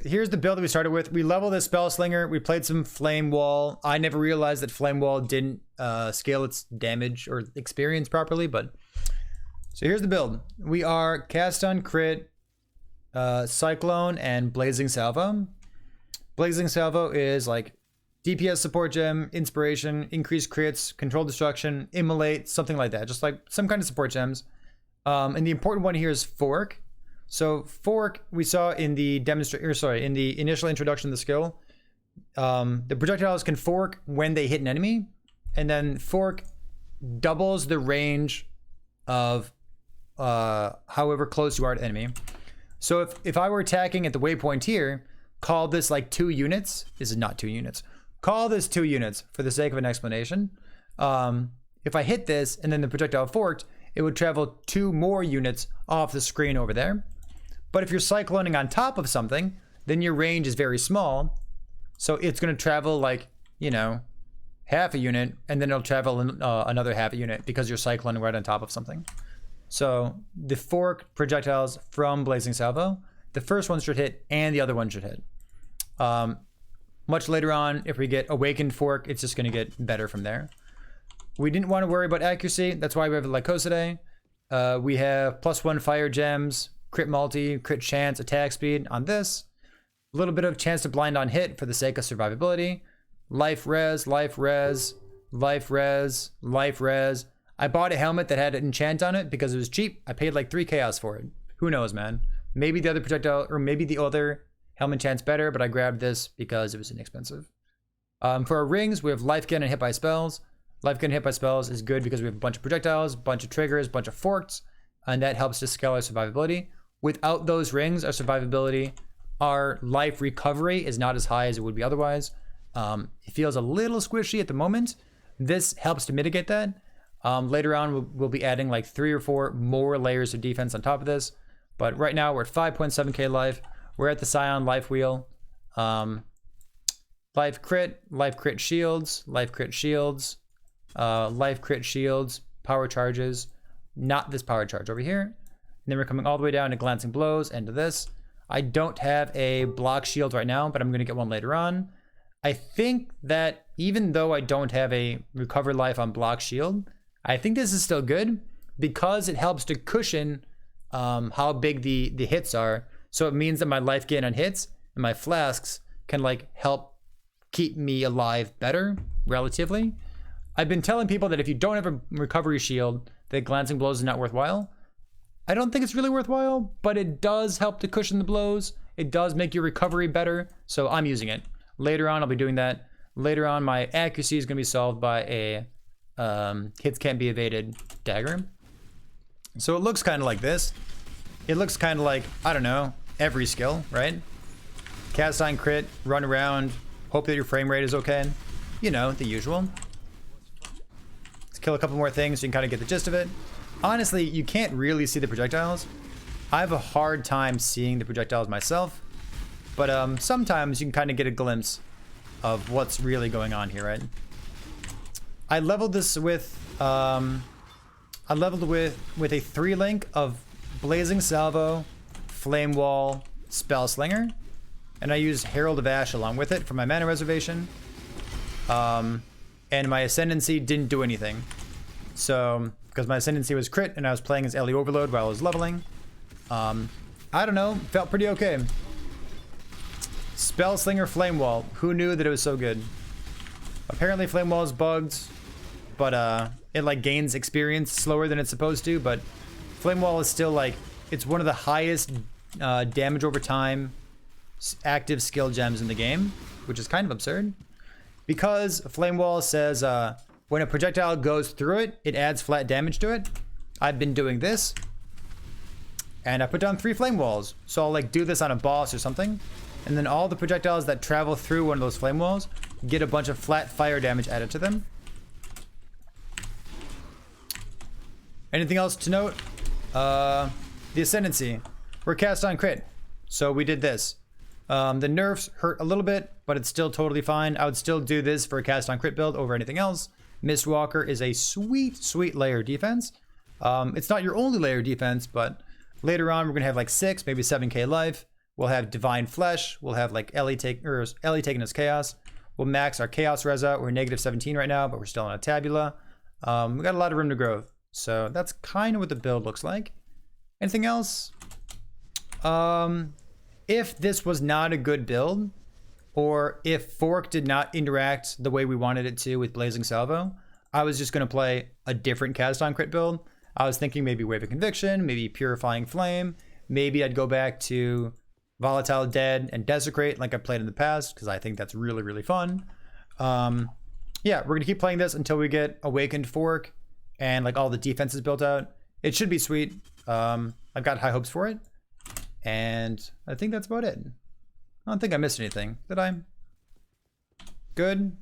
here's the build that we started with. We leveled this Spell Slinger. We played some Flame Wall. I never realized that Flame Wall didn't scale its damage or experience properly, but so here's the build. We are Cast on Crit, Cyclone, and Blazing Salvo. Blazing Salvo is like DPS support gem, inspiration, increased crits, control destruction, immolate, something like that. Just like some kind of support gems. And the important one here is Fork. So Fork we saw in the in the initial introduction of the skill. The projectiles can fork when they hit an enemy, and then Fork doubles the range of however close you are to enemy. So if I were attacking at the waypoint here, call this like 2 units. This is not 2 units. Call this 2 units for the sake of an explanation. If I hit this and then the projectile forked, it would travel 2 more units off the screen over there. But if you're cycloning on top of something, then your range is very small. So it's going to travel like, you know, half a unit, and then it'll travel another half a unit because you're cycloning right on top of something. So the fork projectiles from Blazing Salvo, the first one should hit and the other one should hit. Much later on, if we get Awakened Fork, it's just going to get better from there. We didn't want to worry about accuracy. That's why we have Lycosidae. We have +1 fire gems, crit multi, crit chance, attack speed on this. A little bit of chance to blind on hit for the sake of survivability. Life res, life res, life res, life res. I bought a helmet that had an enchant on it because it was cheap. I paid like 3 chaos for it. Who knows, man? Maybe the other projectile, or maybe the other helmet enchant's better, but I grabbed this because it was inexpensive. For our rings, we have life gain and hit by spells. Life gain and hit by spells is good because we have a bunch of projectiles, bunch of triggers, bunch of forks, and that helps to scale our survivability. Without those rings, our survivability, our life recovery is not as high as it would be otherwise. It feels a little squishy at the moment. This helps to mitigate that. Later on, we'll be adding like 3 or 4 more layers of defense on top of this. But right now, we're at 5.7k life. We're at the Scion life wheel. Life crit shields, life crit shields, life crit shields, power charges. Not this power charge over here. And then we're coming all the way down to glancing blows and to this. I don't have a block shield right now, but I'm going to get one later on. I think that even though I don't have a recover life on block shield, I think this is still good because it helps to cushion how big the hits are. So it means that my life gain on hits and my flasks can like help keep me alive better relatively. I've been telling people that if you don't have a recovery shield, that glancing blows is not worthwhile. I don't think it's really worthwhile, but it does help to cushion the blows. It does make your recovery better, so I'm using it. Later on, I'll be doing that. Later on, my accuracy is going to be solved by a hits can't be evaded dagger. So it looks kind of like this. It looks kind of like, I don't know, every skill, right? Cast on crit, run around, hope that your frame rate is okay. You know, the usual. Let's kill a couple more things so you can kind of get the gist of it. Honestly, you can't really see the projectiles. I have a hard time seeing the projectiles myself, but sometimes you can kind of get a glimpse of what's really going on here, right? I leveled this with a 3-link of Blazing Salvo, Flame Wall, Spell Slinger, and I used Herald of Ash along with it for my mana reservation. And my Ascendancy didn't do anything. So, because my Ascendancy was crit and I was playing as Ellie Overload while I was leveling. I don't know, felt pretty okay. Spell Slinger Flame Wall, who knew that it was so good? Apparently Flame Wall is bugged, but it like gains experience slower than it's supposed to, but Flame Wall is still like, it's one of the highest damage over time active skill gems in the game, which is kind of absurd. Because Flame Wall says when a projectile goes through it, it adds flat damage to it. I've been doing this, and I put down 3 Flame Walls. So I'll like do this on a boss or something, and then all the projectiles that travel through one of those Flame Walls get a bunch of flat fire damage added to them. Anything else to note? The Ascendancy. We're cast on crit, so we did this. The nerfs hurt a little bit, but it's still totally fine. I would still do this for a cast on crit build over anything else. Mistwalker is a sweet, sweet layer of defense. It's not your only layer of defense, but later on we're gonna have like 6, maybe 7k life. We'll have Divine Flesh. We'll have like Ellie taking us Chaos. We'll max our Chaos Res out. We're negative 17 right now, but we're still on a Tabula. We got a lot of room to grow. So that's kind of what the build looks like. Anything else? If this was not a good build, or if Fork did not interact the way we wanted it to with Blazing Salvo, I was just going to play a different cast on crit build. I was thinking maybe Wave of Conviction, maybe Purifying Flame. Maybe I'd go back to Volatile Dead and Desecrate like I played in the past, because I think that's really, really fun. Yeah, we're going to keep playing this until we get Awakened Fork and like all the defenses built out. It should be sweet. I've got high hopes for it. And I think that's about it. I don't think I missed anything. Did I? Good.